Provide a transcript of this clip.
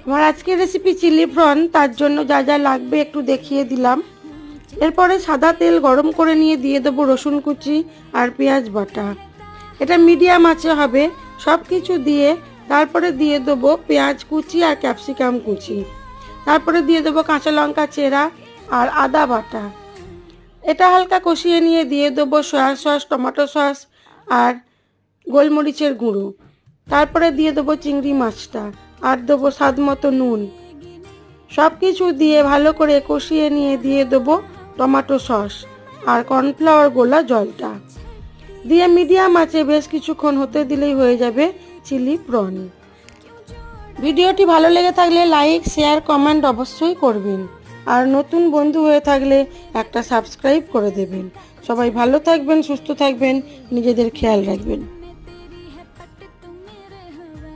আমার আজকের recipe chilli prawn, তার জন্য যা যা লাগবে একটু দেখিয়ে দিলাম। এরপরে সাদা তেল গরম করে নিয়ে দিয়ে দেবো রসুন কুচি আর পেঁয়াজ বাটা। এটা মিডিয়াম আঁচে হবে। সব কিছু দিয়ে তারপরে দিয়ে দেবো পেঁয়াজ কুচি আর ক্যাপসিকাম কুচি। তারপরে দিয়ে দেবো কাঁচা লঙ্কা চেরা আর আদা বাটা। এটা হালকা কষিয়ে নিয়ে দিয়ে দেবো সয়া সস, টমেটো সস আর গোলমরিচের গুঁড়ো। তারপরে দিয়ে দেবো চিংড়ি মাছটা আর দেবো স্বাদ মতো নুন। সব কিছু দিয়ে ভালো করে কষিয়ে নিয়ে দিয়ে দেবো টমেটো সস আর কর্নফ্লাওয়ার গোলা জলটা দিয়ে মিডিয়াম আঁচে বেশ কিছুক্ষণ হতে দিলেই হয়ে যাবে চিলি প্রন। ভিডিওটি ভালো লেগে থাকলে লাইক, শেয়ার, কমেন্ট অবশ্যই করবেন। আর নতুন বন্ধু হয়ে থাকলে একটা সাবস্ক্রাইব করে দেবেন। সবাই ভালো থাকবেন, সুস্থ থাকবেন, নিজেদের খেয়াল রাখবেন।